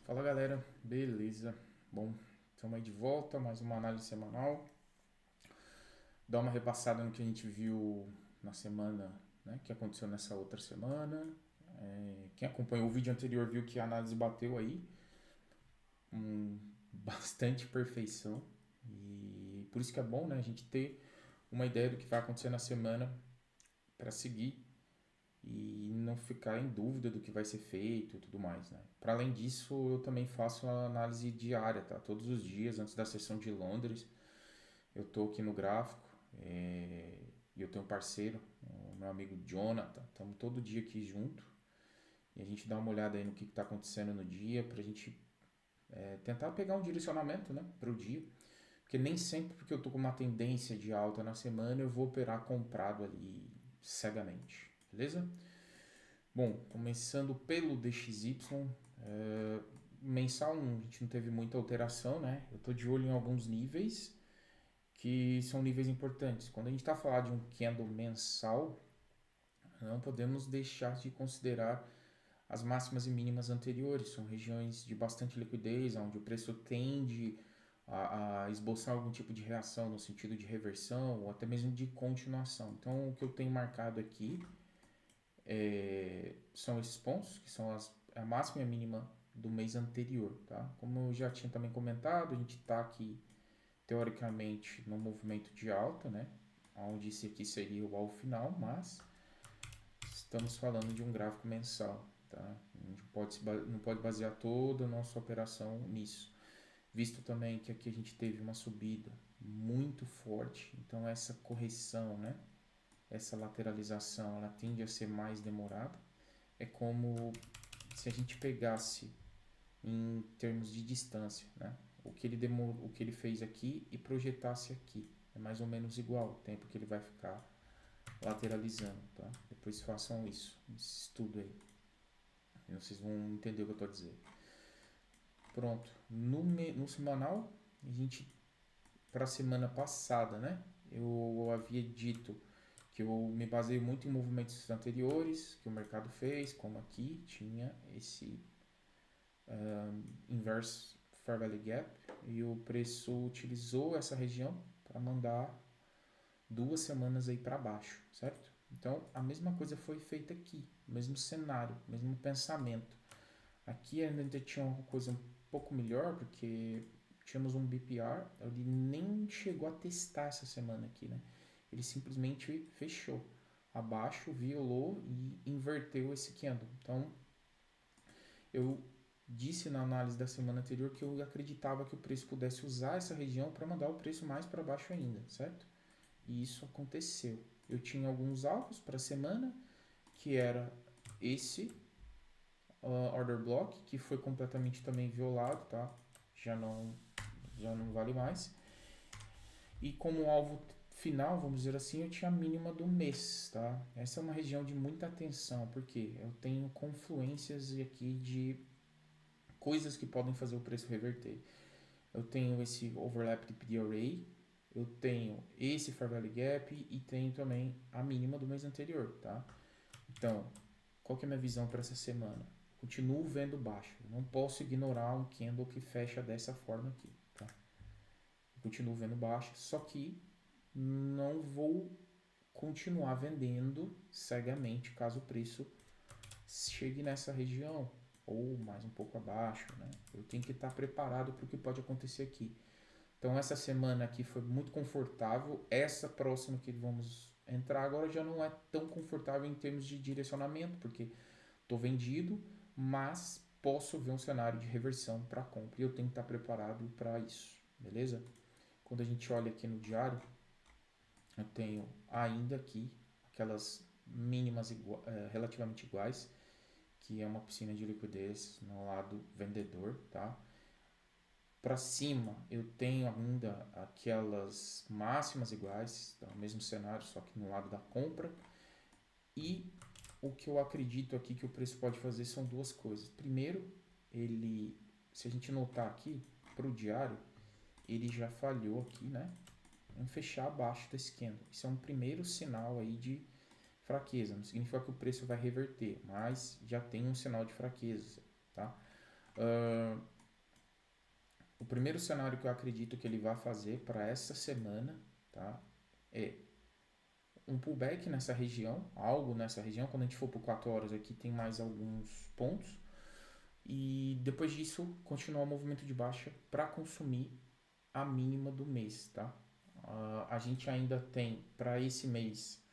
Fala galera, beleza? Bom, estamos aí de volta, mais uma análise semanal. Dá uma repassada no que a gente viu na semana, né? Que aconteceu nessa outra semana. Quem acompanhou o vídeo anterior viu que a análise bateu aí bastante perfeição. E por isso que é bom, né? A gente ter uma ideia do que vai acontecer na semana para seguir e não ficar em dúvida do que vai ser feito e tudo mais, né? Para além disso, eu também faço a análise diária, tá? Todos os dias, antes da sessão de Londres, eu tô aqui no gráfico e eu tenho um parceiro, o meu amigo Jonathan, estamos todo dia aqui junto e a gente dá uma olhada aí no que está acontecendo no dia para a gente tentar pegar um direcionamento, né, para o dia. Porque nem sempre porque eu tô com uma tendência de alta na semana eu vou operar comprado ali cegamente, beleza? Bom, começando pelo DXY, mensal a gente não teve muita alteração, né? Eu estou de olho em alguns níveis que são níveis importantes. Quando a gente está falando de um candle mensal, não podemos deixar de considerar as máximas e mínimas anteriores. São regiões de bastante liquidez, onde o preço tende a esboçar algum tipo de reação no sentido de reversão ou até mesmo de continuação. Então, o que eu tenho marcado aqui são esses pontos, que são a máxima e a mínima do mês anterior, tá? Como eu já tinha também comentado, a gente está aqui teoricamente no movimento de alta, né? Onde esse aqui seria o ao final, mas estamos falando de um gráfico mensal, tá? A gente não pode basear toda a nossa operação nisso. Visto também que aqui a gente teve uma subida muito forte, então essa correção, né? Essa lateralização, ela tende a ser mais demorada. É como se a gente pegasse em termos de distância, né? O que ele fez aqui e projetasse aqui. É mais ou menos igual o tempo que ele vai ficar lateralizando, tá? Depois façam isso, esse estudo aí. E vocês vão entender o que eu estou a dizer. Pronto. No semanal, a gente, para a semana passada, né? Eu havia dito que eu me baseio muito em movimentos anteriores que o mercado fez, como aqui tinha esse inverse Fair Value Gap e o preço utilizou essa região para mandar 2 semanas aí para baixo, certo? Então a mesma coisa foi feita aqui, mesmo cenário, mesmo pensamento. Aqui ainda tinha uma coisa um pouco melhor porque tínhamos um BPR, ele nem chegou a testar essa semana aqui, né? Ele simplesmente fechou abaixo, violou e inverteu esse candle. Então eu disse na análise da semana anterior que eu acreditava que o preço pudesse usar essa região para mandar o preço mais para baixo ainda, certo? E isso aconteceu. Eu tinha alguns alvos para a semana, que era esse order block, que foi completamente também violado, tá? Já não vale mais. E como alvo final, vamos dizer assim, eu tinha a mínima do mês, tá? Essa é uma região de muita atenção, porque eu tenho confluências aqui de coisas que podem fazer o preço reverter. Eu tenho esse overlap de PD Array, eu tenho esse Fair Value Gap e tenho também a mínima do mês anterior, tá? Então, qual que é a minha visão para essa semana? Continuo vendo baixo, eu não posso ignorar um candle que fecha dessa forma aqui, tá? Eu continuo vendo baixo, só que não vou continuar vendendo cegamente caso o preço chegue nessa região ou mais um pouco abaixo, né? Eu tenho que estar preparado para o que pode acontecer aqui. Então essa semana aqui foi muito confortável. Essa próxima que vamos entrar agora já não é tão confortável em termos de direcionamento, porque estou vendido, mas posso ver um cenário de reversão para compra e eu tenho que estar preparado para isso, beleza? Quando a gente olha aqui no diário, eu tenho ainda aqui aquelas mínimas relativamente iguais, que é uma piscina de liquidez no lado vendedor, tá? Para cima eu tenho ainda aquelas máximas iguais, tá? O mesmo cenário, só que no lado da compra. E o que eu acredito aqui que o preço pode fazer são duas coisas. Primeiro, ele, se a gente notar aqui para o diário, ele já falhou aqui, né? Em fechar abaixo desse candle. Isso é um primeiro sinal aí de fraqueza. Não significa que o preço vai reverter, mas já tem um sinal de fraqueza, tá? O primeiro cenário que eu acredito que ele vai fazer para essa semana, tá, é um pullback nessa região, algo nessa região. Quando a gente for por 4 horas aqui tem mais alguns pontos. E depois disso continuar o movimento de baixa para consumir a mínima do mês, tá? A gente ainda tem para esse mês,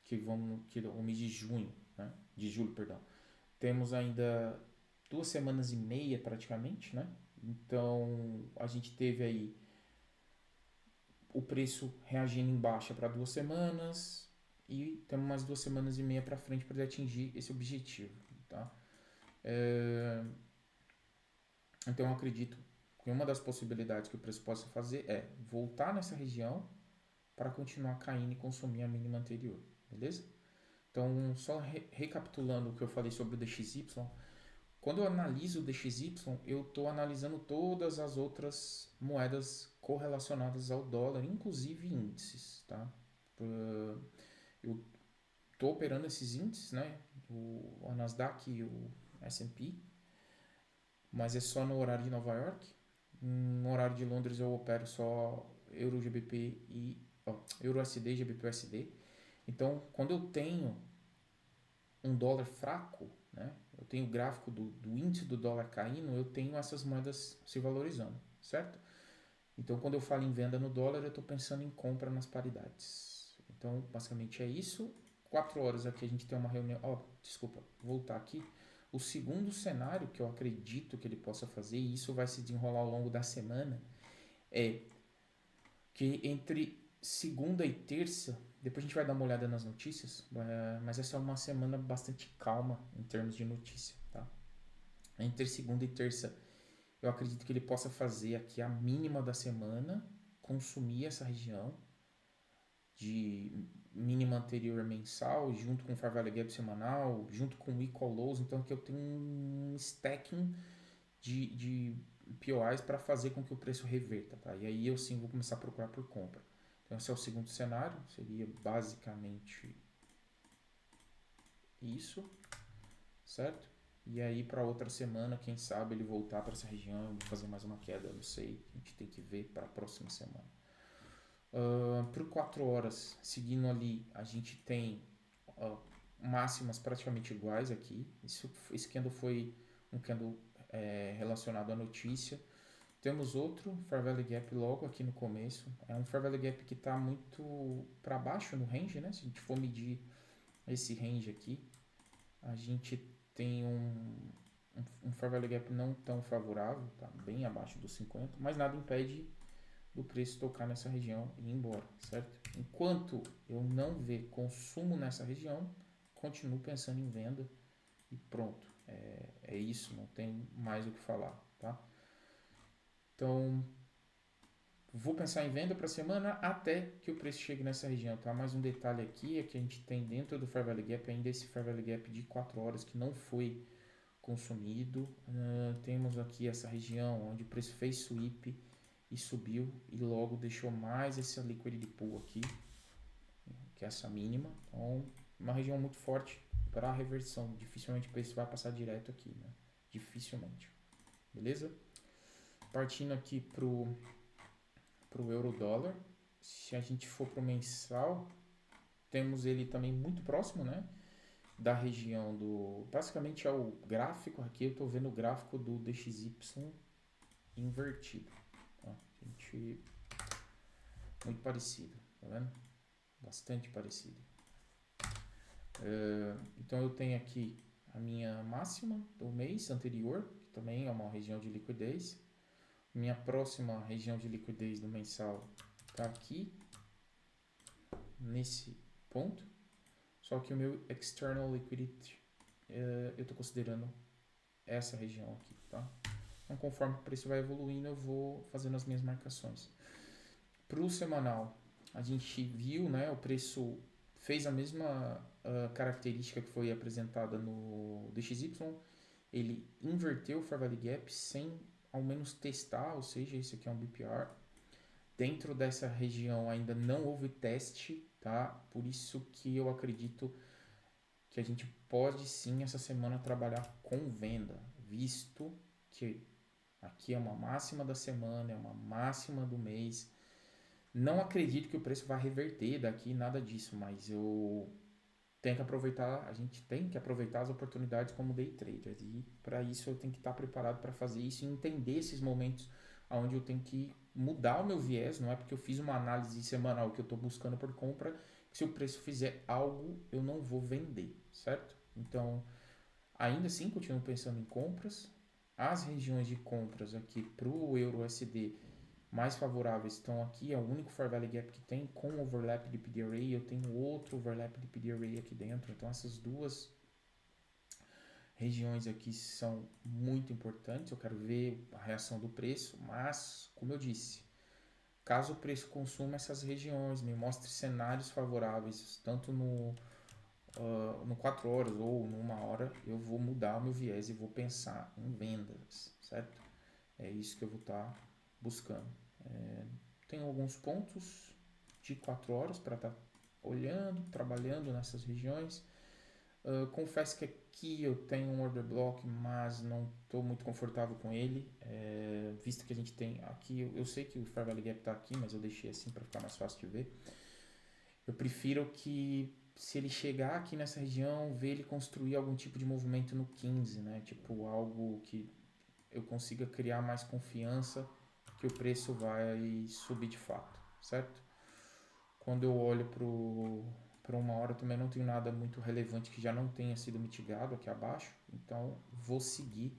que o mês de junho, né? De julho, perdão. Temos ainda 2 semanas e meia praticamente, né? Então a gente teve aí o preço reagindo em baixa para 2 semanas e temos mais 2 semanas e meia para frente para ele atingir esse objetivo, tá? Então eu acredito que uma das possibilidades que o preço possa fazer é voltar nessa região para continuar caindo e consumir a mínima anterior, beleza? Então, só recapitulando o que eu falei sobre o DXY, quando eu analiso o DXY, eu estou analisando todas as outras moedas correlacionadas ao dólar, inclusive índices, tá? Eu estou operando esses índices, né? O Nasdaq e o S&P, mas é só no horário de Nova York. No horário de Londres eu opero só Euro GBP e Euro USD e GBP USD. Então, quando eu tenho um dólar fraco, né, eu tenho o gráfico do índice do dólar caindo, eu tenho essas moedas se valorizando, certo? Então, quando eu falo em venda no dólar, eu estou pensando em compra nas paridades. Então, basicamente é isso. 4 horas aqui a gente tem uma reunião. Desculpa, voltar aqui. O segundo cenário que eu acredito que ele possa fazer, e isso vai se desenrolar ao longo da semana, é que entre segunda e terça, depois a gente vai dar uma olhada nas notícias, mas essa é uma semana bastante calma em termos de notícia, tá? Entre segunda e terça, eu acredito que ele possa fazer aqui a mínima da semana, consumir essa região de mínima anterior mensal, junto com o Fair Value Gap semanal, junto com o Equal Lows, então aqui eu tenho um stacking de POIs para fazer com que o preço reverta, tá? E aí eu sim vou começar a procurar por compra. Então esse é o segundo cenário, seria basicamente isso, certo? E aí para outra semana, quem sabe ele voltar para essa região e fazer mais uma queda, não sei, a gente tem que ver para a próxima semana. Por 4 horas, seguindo ali, a gente tem máximas praticamente iguais aqui. Esse candle foi um candle relacionado à notícia. Temos outro Fair Value Gap logo aqui no começo. É um Fair Value Gap que está muito para baixo no range, né? Se a gente for medir esse range aqui, a gente tem um Fair Value Gap não tão favorável, tá bem abaixo dos 50, mas nada impede do preço tocar nessa região e ir embora, certo? Enquanto eu não ver consumo nessa região, continuo pensando em venda e pronto. É isso, não tem mais o que falar, tá? Então, vou pensar em venda para a semana até que o preço chegue nessa região, tá? Mais um detalhe aqui é que a gente tem dentro do Fair Value Gap ainda esse Fair Value Gap de 4 horas que não foi consumido. Temos aqui essa região onde o preço fez sweep e subiu e logo deixou mais esse liquidity pool aqui, que é essa mínima. Então, uma região muito forte para a reversão. Dificilmente o preço vai passar direto aqui, né? Dificilmente. Beleza? Partindo aqui pro euro dólar. Se a gente for pro mensal, temos ele também muito próximo, né? Da região do... Basicamente é o gráfico aqui, eu estou vendo o gráfico do DXY invertido. Tá? Gente, muito parecido, tá vendo? Bastante parecido. Então eu tenho aqui a minha máxima do mês anterior, que também é uma região de liquidez. Minha próxima região de liquidez do mensal está aqui, nesse ponto. Só que o meu external liquidity eu estou considerando essa região aqui, tá? Então conforme o preço vai evoluindo, eu vou fazendo as minhas marcações. Para o semanal, a gente viu, né, o preço fez a mesma característica que foi apresentada no DXY, ele inverteu o Fair Value Gap sem ao menos testar, ou seja, esse aqui é um BPR. Dentro dessa região ainda não houve teste, tá? Por isso que eu acredito que a gente pode sim essa semana trabalhar com venda, visto porque aqui é uma máxima da semana, é uma máxima do mês. Não acredito que o preço vai reverter daqui, nada disso, mas eu tenho que aproveitar, a gente tem que aproveitar as oportunidades como day trader. E para isso eu tenho que estar preparado para fazer isso e entender esses momentos onde eu tenho que mudar o meu viés. Não é porque eu fiz uma análise semanal que eu estou buscando por compra, que se o preço fizer algo, eu não vou vender, certo? Então, ainda assim, continuo pensando em compras. As regiões de compras aqui para o Euro USD mais favoráveis estão aqui, é o único Fair Value Gap que tem com overlap de PD Array. Eu tenho outro overlap de PD Array aqui dentro, então essas duas regiões aqui são muito importantes. Eu quero ver a reação do preço, mas como eu disse, caso o preço consuma essas regiões, me mostre cenários favoráveis, tanto no 4 horas ou numa hora, eu vou mudar o meu viés e vou pensar em vendas, certo? É isso que eu vou estar buscando. Tenho alguns pontos de 4 horas para estar olhando, trabalhando nessas regiões. Confesso que aqui eu tenho um order block, mas não estou muito confortável com ele, visto que a gente tem aqui, eu sei que o Fair Value Gap está aqui, mas eu deixei assim para ficar mais fácil de ver. Eu prefiro que, se ele chegar aqui nessa região, ver ele construir algum tipo de movimento no 15, né? Tipo algo que eu consiga criar mais confiança que o preço vai subir de fato, certo? Quando eu olho para uma hora, também não tenho nada muito relevante que já não tenha sido mitigado aqui abaixo, então vou seguir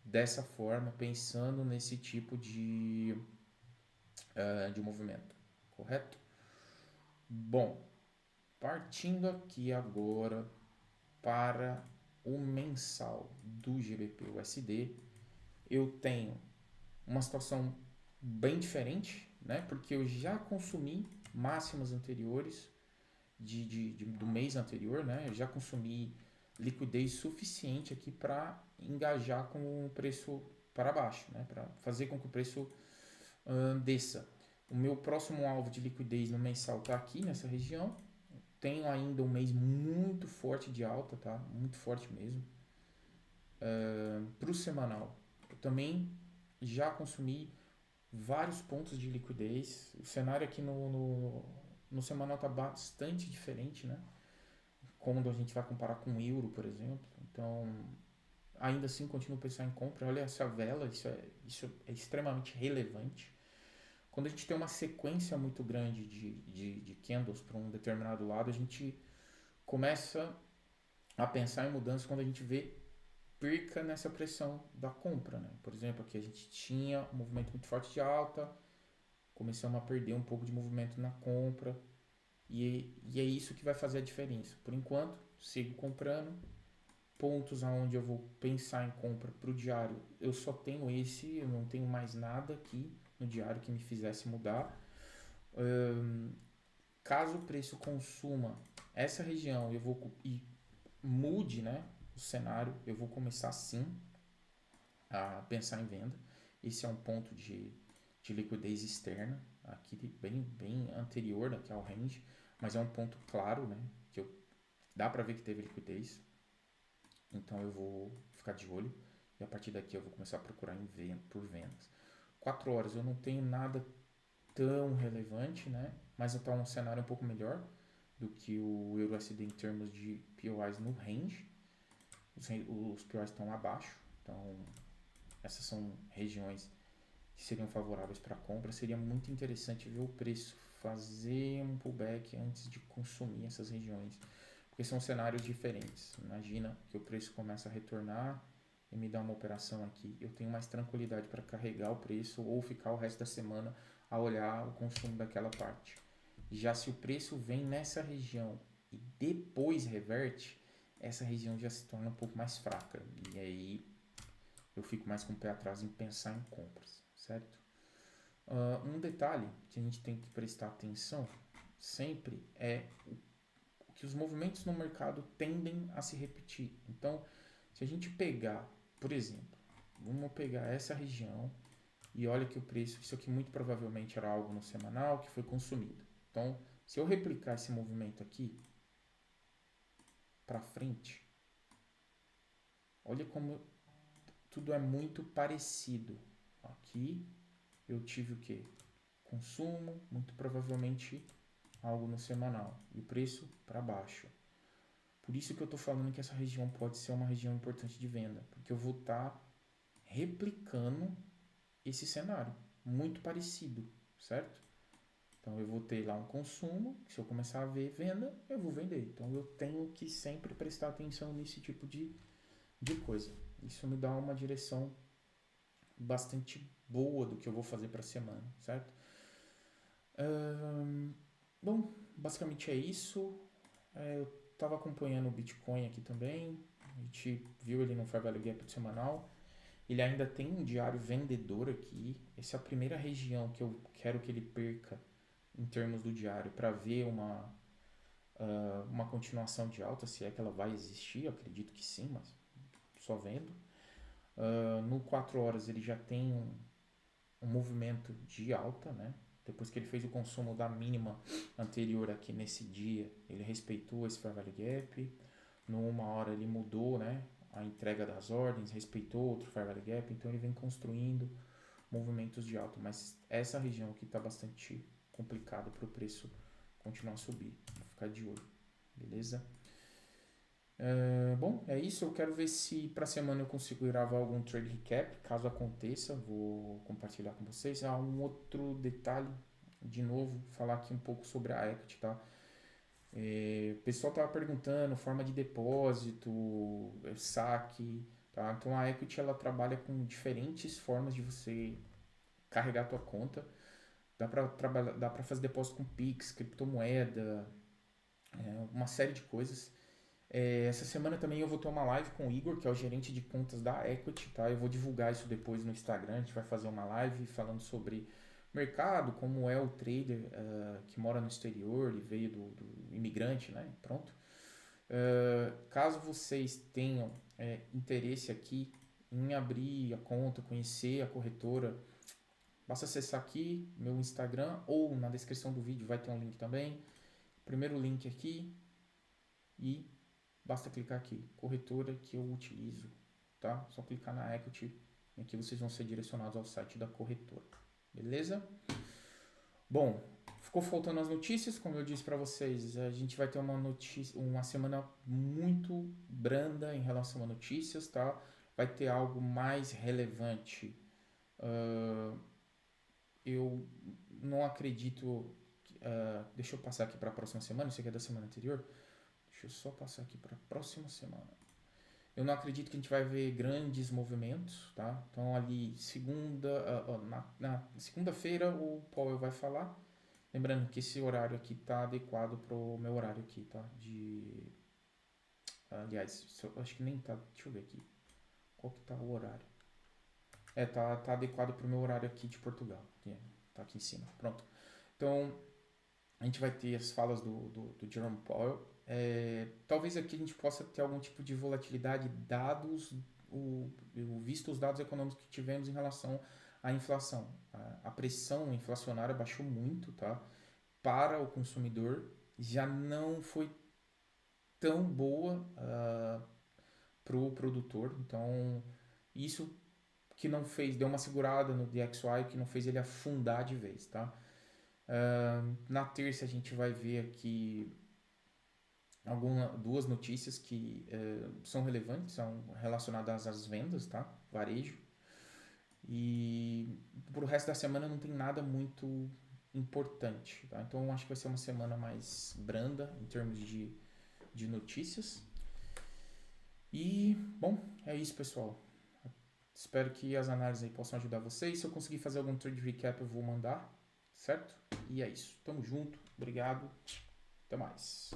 dessa forma, pensando nesse tipo de movimento, correto? Bom, partindo aqui agora para o mensal do GBP/USD, eu tenho uma situação bem diferente, né? Porque eu já consumi máximas anteriores do mês anterior, né? Eu já consumi liquidez suficiente aqui para engajar com o preço para baixo, né? Para fazer com que o preço desça. O meu próximo alvo de liquidez no mensal está aqui nessa região. Tenho ainda um mês muito forte de alta, tá? Muito forte mesmo. Para o semanal, eu também já consumi vários pontos de liquidez. O cenário aqui no semanal está bastante diferente, né? Quando a gente vai comparar com o euro, por exemplo. Então, ainda assim, continuo pensando em compra. Olha essa vela, isso é extremamente relevante. Quando a gente tem uma sequência muito grande de candles para um determinado lado, a gente começa a pensar em mudanças quando a gente vê perca nessa pressão da compra, né? Por exemplo, aqui a gente tinha um movimento muito forte de alta, começamos a perder um pouco de movimento na compra, e é isso que vai fazer a diferença. Por enquanto, sigo comprando. Pontos aonde eu vou pensar em compra para o diário, eu só tenho esse, eu não tenho mais nada aqui no diário que me fizesse mudar. Caso o preço consuma essa região, eu vou e mude, né, o cenário, eu vou começar sim a pensar em venda. Esse é um ponto de liquidez externa, aqui bem anterior aqui ao range, mas é um ponto claro, né, que dá para ver que teve liquidez. Então eu vou ficar de olho e a partir daqui eu vou começar a procurar por vendas. 4 horas eu não tenho nada tão relevante, né? Mas está um cenário um pouco melhor do que o EURUSD em termos de POIs no range. Os POIs estão abaixo, então essas são regiões que seriam favoráveis para compra. Seria muito interessante ver o preço fazer um pullback antes de consumir essas regiões, porque são cenários diferentes. Imagina que o preço começa a retornar e me dá uma operação aqui, eu tenho mais tranquilidade para carregar o preço ou ficar o resto da semana a olhar o consumo daquela parte. Já se o preço vem nessa região e depois reverte, essa região já se torna um pouco mais fraca, e aí eu fico mais com o pé atrás em pensar em compras, certo? Um detalhe que a gente tem que prestar atenção sempre é que os movimentos no mercado tendem a se repetir. Então, se a gente pegar, por exemplo, vamos pegar essa região e olha que o preço, isso aqui muito provavelmente era algo no semanal que foi consumido. Então, se eu replicar esse movimento aqui para frente, olha como tudo é muito parecido. Aqui eu tive o quê? Consumo, muito provavelmente algo no semanal. E o preço para baixo. Por isso que eu estou falando que essa região pode ser uma região importante de venda. Porque eu vou estar replicando esse cenário. Muito parecido, certo? Então eu vou ter lá um consumo, que se eu começar a ver venda, eu vou vender. Então eu tenho que sempre prestar atenção nesse tipo de coisa. Isso me dá uma direção bastante boa do que eu vou fazer para a semana, certo? Bom, basicamente é isso. Eu estava acompanhando o Bitcoin aqui também. A gente viu ele no Fair Value Gap semanal. Ele ainda tem um diário vendedor aqui. Essa é a primeira região que eu quero que ele perca em termos do diário para ver uma continuação de alta, se é que ela vai existir. Eu acredito que sim, mas só vendo. No 4 horas ele já tem um movimento de alta, né? Depois que ele fez o consumo da mínima anterior aqui nesse dia, ele respeitou esse Fair Value Gap. No 1 hora ele mudou, né? A entrega das ordens, respeitou outro Fair Value Gap, então ele vem construindo movimentos de alta, mas essa região aqui está bastante complicada para o preço continuar a subir. Vou ficar de olho, beleza? Bom, é isso. Eu quero ver se para a semana eu consigo gravar algum trade recap. Caso aconteça, vou compartilhar com vocês. Um outro detalhe, de novo, falar aqui um pouco sobre a equity, tá? O pessoal estava perguntando forma de depósito, saque, tá? Então a equity ela trabalha com diferentes formas de você carregar a tua conta. Dá para fazer depósito com Pix, criptomoeda, uma série de coisas. Essa semana também eu vou ter uma live com o Igor, que é o gerente de contas da Equity, tá? Eu vou divulgar isso depois no Instagram. A gente vai fazer uma live falando sobre mercado, como é o trader que mora no exterior e veio do imigrante, né? Pronto. Caso vocês tenham interesse aqui em abrir a conta, conhecer a corretora, basta acessar aqui meu Instagram ou na descrição do vídeo vai ter um link também. Primeiro link aqui e basta clicar aqui, corretora que eu utilizo, tá? Só clicar na Equity e aqui vocês vão ser direcionados ao site da corretora, beleza? Bom, ficou faltando as notícias, como eu disse para vocês, a gente vai ter uma semana muito branda em relação a notícias, tá? Vai ter algo mais relevante. Eu não acredito. Deixa eu passar aqui para a próxima semana, isso aqui é da semana anterior. Deixa eu só passar aqui para a próxima semana. Eu não acredito que a gente vai ver grandes movimentos, tá? Então ali na segunda-feira o Powell vai falar. Lembrando que esse horário aqui tá adequado pro meu horário aqui, tá? Aliás, eu acho que nem tá. Deixa eu ver aqui. Qual que tá o horário? Tá adequado pro meu horário aqui de Portugal. Tá aqui em cima. Pronto. Então, a gente vai ter as falas do Jerome Powell. Talvez aqui a gente possa ter algum tipo de volatilidade dados visto os dados econômicos que tivemos em relação à inflação. A pressão inflacionária baixou muito, tá? Para o consumidor, já não foi tão boa para o produtor. Então, isso que não fez, deu uma segurada no DXY, que não fez ele afundar de vez, tá? Na terça a gente vai ver aqui duas notícias que são relevantes, são relacionadas às vendas, tá? Varejo. E pro resto da semana não tem nada muito importante, tá? Então acho que vai ser uma semana mais branda em termos de notícias. E, bom, é isso, pessoal. Espero que as análises aí possam ajudar vocês. Se eu conseguir fazer algum trade recap, eu vou mandar, certo? E é isso. Tamo junto. Obrigado. Até mais.